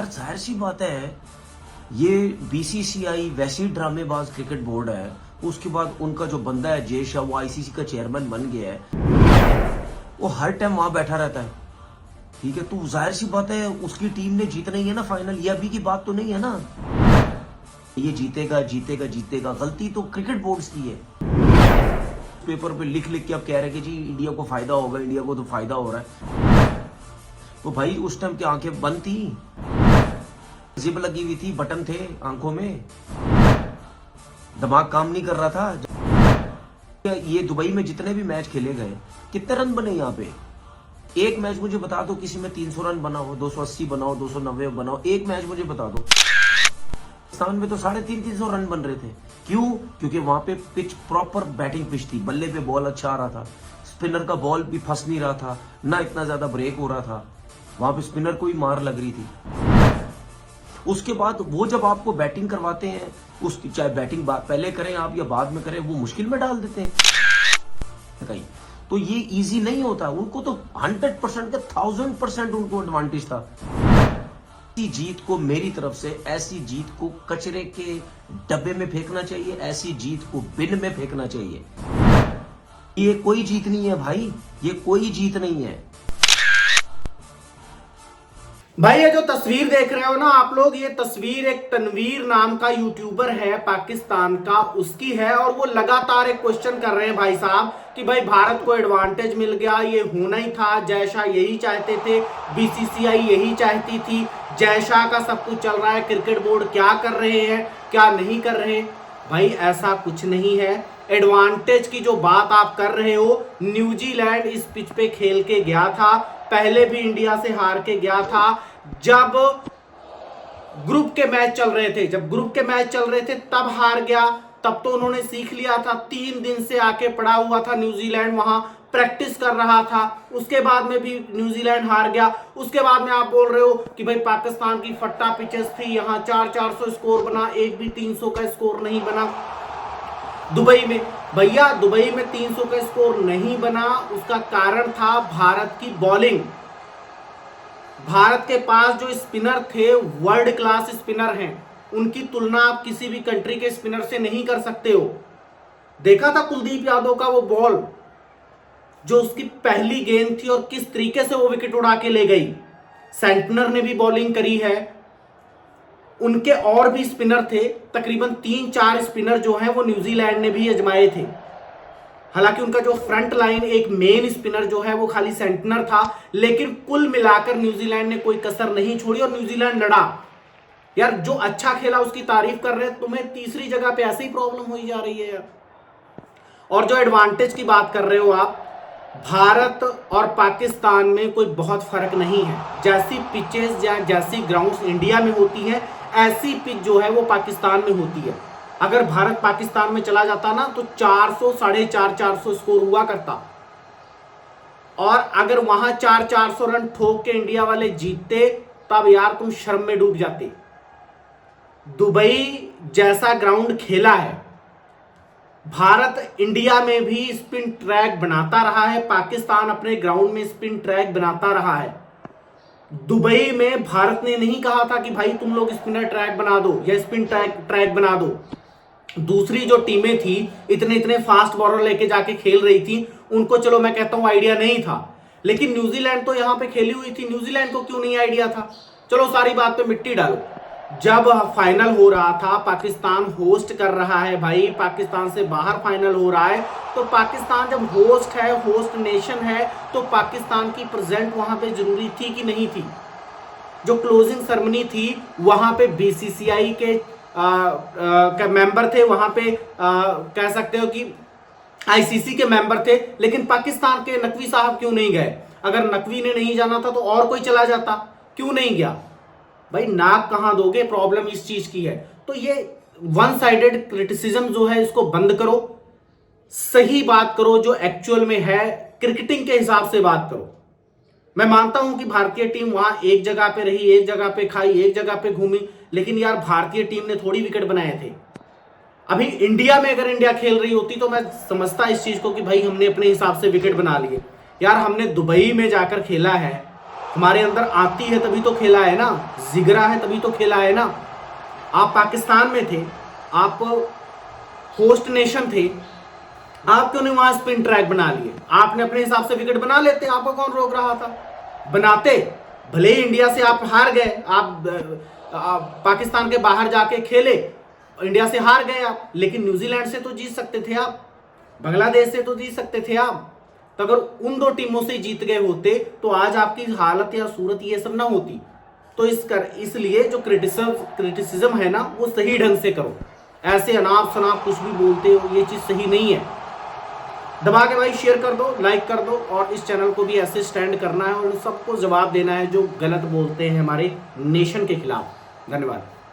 जाहिर सी बात है, ये बीसीसीआई वैसी ड्रामेबाज क्रिकेट बोर्ड है। उसके बाद उनका जो बंदा है जय शाह, वो आईसीसी का चेयरमैन बन गया है, वो हर टाइम वहां बैठा रहता है। ठीक है, तो जाहिर सी बात है उसकी टीम ने जीतना ही है ना फाइनल। ये अभी की बात तो नहीं है ना, ये जीतेगा जीतेगा जीतेगा। गलती तो क्रिकेट बोर्ड्स की है। पेपर पे लिख लिख के अब कह रहे हैं कि जी इंडिया को फायदा होगा, इंडिया को तो फायदा हो रहा है। तो भाई उस टाइम की आंखें बंद थी, जिप लगी हुई थी, बटन थे आंखों में, दिमाग काम नहीं कर रहा था। ये दुबई में जितने भी मैच खेले गए, कितने रन बने यहाँ पे? एक मैच मुझे बता दो किसी में 300 रन बना हो, 280 बनाओ, 290 बनाओ, एक मैच मुझे बता दो। पाकिस्तान में तो 350 रन बन रहे थे। क्यों? क्योंकि वहां पे पिच प्रॉपर बैटिंग पिच थी, बल्ले पे बॉल अच्छा आ रहा था, स्पिनर का बॉल भी फंस नहीं रहा था, ना इतना ज्यादा ब्रेक हो रहा था, वहां पे स्पिनर को ही मार लग रही थी। उसके बाद वो जब आपको बैटिंग करवाते हैं, उसकी चाहे बैटिंग पहले करें आप या बाद में करें, वो मुश्किल में डाल देते हैं कहीं। तो ये इजी नहीं होता। उनको तो 100% का 1000% उनको एडवांटेज था। ऐसी जीत को, मेरी तरफ से ऐसी जीत को कचरे के डब्बे में फेंकना चाहिए, ऐसी जीत को बिन में फेंकना चाहिए। ये कोई जीत नहीं है भाई, ये कोई जीत नहीं है भाई। ये जो तस्वीर देख रहे हो ना आप लोग, ये तस्वीर एक तनवीर नाम का यूट्यूबर है पाकिस्तान का, उसकी है। और वो लगातार एक क्वेश्चन कर रहे हैं भाई साहब कि भाई भारत को एडवांटेज मिल गया, ये होना ही था, जय शाह यही चाहते थे, बीसीसीआई यही चाहती थी, जय शाह का सब कुछ चल रहा है, क्रिकेट बोर्ड क्या कर रहे हैं क्या नहीं कर रहे। भाई ऐसा कुछ नहीं है। एडवांटेज की जो बात आप कर रहे हो, न्यूजीलैंड इस पिच पे खेल के गया था, पहले भी इंडिया से हार के गया था। जब ग्रुप के मैच चल रहे थे तब हार गया, तब तो उन्होंने सीख लिया था। 3 दिन से आके पड़ा हुआ था न्यूजीलैंड, वहां प्रैक्टिस कर रहा था। उसके बाद में भी न्यूजीलैंड हार गया। उसके बाद में आप बोल रहे हो कि भाई पाकिस्तान की फट्टा पिचेस थी, यहाँ 400 स्कोर बना, एक भी 300 का स्कोर नहीं बना। दुबई में, भैया दुबई में 300 का स्कोर नहीं बना, उसका कारण था भारत की बॉलिंग। भारत के पास जो स्पिनर थे, वर्ल्ड क्लास स्पिनर हैं, उनकी तुलना आप किसी भी कंट्री के स्पिनर से नहीं कर सकते हो। देखा था कुलदीप यादव का वो बॉल, जो उसकी पहली गेंद थी, और किस तरीके से वो विकेट उड़ा के ले गई। सेंटनर ने भी बॉलिंग करी है, उनके और भी स्पिनर थे, तकरीबन 3-4 स्पिनर जो हैं वो न्यूजीलैंड ने भी आजमाए थे। हालांकि उनका जो फ्रंट लाइन एक मेन स्पिनर जो है वो खाली सेंटनर था, लेकिन कुल मिलाकर न्यूजीलैंड ने कोई कसर नहीं छोड़ी और न्यूजीलैंड लड़ा। यार जो अच्छा खेला उसकी तारीफ कर रहे हैं, तुम्हें तीसरी जगह पे ऐसे ही प्रॉब्लम हो जा रही है यार। और जो एडवांटेज की बात कर रहे हो आप, भारत और पाकिस्तान में कोई बहुत फर्क नहीं है। जैसी पिचेस या जैसी ग्राउंड्स इंडिया में होती हैं, ऐसी पिच जो है वो पाकिस्तान में होती है। अगर भारत पाकिस्तान में चला जाता ना तो 400, 450 स्कोर हुआ करता, और अगर वहां 400 रन ठोक के इंडिया वाले जीतते, तब यार तुम शर्म में डूब जाते। दुबई जैसा ग्राउंड खेला है, भारत इंडिया में भी स्पिन ट्रैक बनाता रहा है, पाकिस्तान अपने ग्राउंड में स्पिन ट्रैक बनाता रहा है। दुबई में भारत ने नहीं कहा था कि भाई तुम लोग स्पिनर ट्रैक बना दो या स्पिन ट्रैक बना दो। दूसरी जो टीमें थी, इतने फास्ट बॉलर लेके जाके खेल रही थी, उनको चलो मैं कहता हूं आइडिया नहीं था, लेकिन न्यूजीलैंड तो यहां पे खेली हुई थी, न्यूजीलैंड को क्यों नहीं आइडिया था? चलो सारी बात पे मिट्टी डालो। जब फाइनल हो रहा था, पाकिस्तान होस्ट कर रहा है भाई, पाकिस्तान से बाहर फाइनल हो रहा है, तो पाकिस्तान जब होस्ट है, होस्ट नेशन है, तो पाकिस्तान की प्रेजेंट वहां पे जरूरी थी कि नहीं थी? जो क्लोजिंग सेरेमनी थी वहां पे बीसीसीआई के मेंबर थे, वहां पे कह सकते हो कि आईसीसी के मेंबर थे, लेकिन पाकिस्तान के नकवी साहब क्यों नहीं गए? अगर नकवी ने नहीं जाना था तो और कोई चला जाता, क्यों नहीं गया? भाई नाक कहां दोगे? प्रॉब्लम इस चीज की है। तो ये वन साइडेड क्रिटिसिज्म जो है इसको बंद करो, सही बात करो, जो एक्चुअल में है क्रिकेटिंग के हिसाब से बात करो। मैं मानता हूं कि भारतीय टीम वहां एक जगह पे रही, एक जगह पे खाई, एक जगह पे घूमी, लेकिन यार भारतीय टीम ने थोड़ी विकेट बनाए थे। अभी इंडिया में अगर इंडिया खेल रही होती तो मैं समझता इस चीज को कि भाई हमने अपने हिसाब से विकेट बना लिए। यार हमने दुबई में जाकर खेला है, हमारे अंदर आती है तभी तो खेला है ना, जिगरा है तभी तो खेला है ना। आप पाकिस्तान में थे, आप होस्ट नेशन थे, आप क्यों नहीं वहां स्पिन ट्रैक बना लिए? आपने अपने हिसाब से विकेट बना लेते, आपको कौन रोक रहा था? बनाते। भले ही इंडिया से आप हार गए, आप पाकिस्तान के बाहर जाके खेले, इंडिया से हार गए आप, लेकिन न्यूजीलैंड से तो जीत सकते थे आप, बांग्लादेश से तो जीत सकते थे आप। तो अगर उन दो टीमों से जीत गए होते तो आज आपकी हालत या सूरत ये सब ना होती। तो इसलिए जो क्रिटिसिज्म है ना, वो सही ढंग से करो। ऐसे अनाप शनाप कुछ भी बोलते हो, ये चीज सही नहीं है। दबा के भाई शेयर कर दो, लाइक कर दो, और इस चैनल को भी ऐसे स्टैंड करना है और सबको जवाब देना है जो गलत बोलते हैं हमारे नेशन के खिलाफ। धन्यवाद।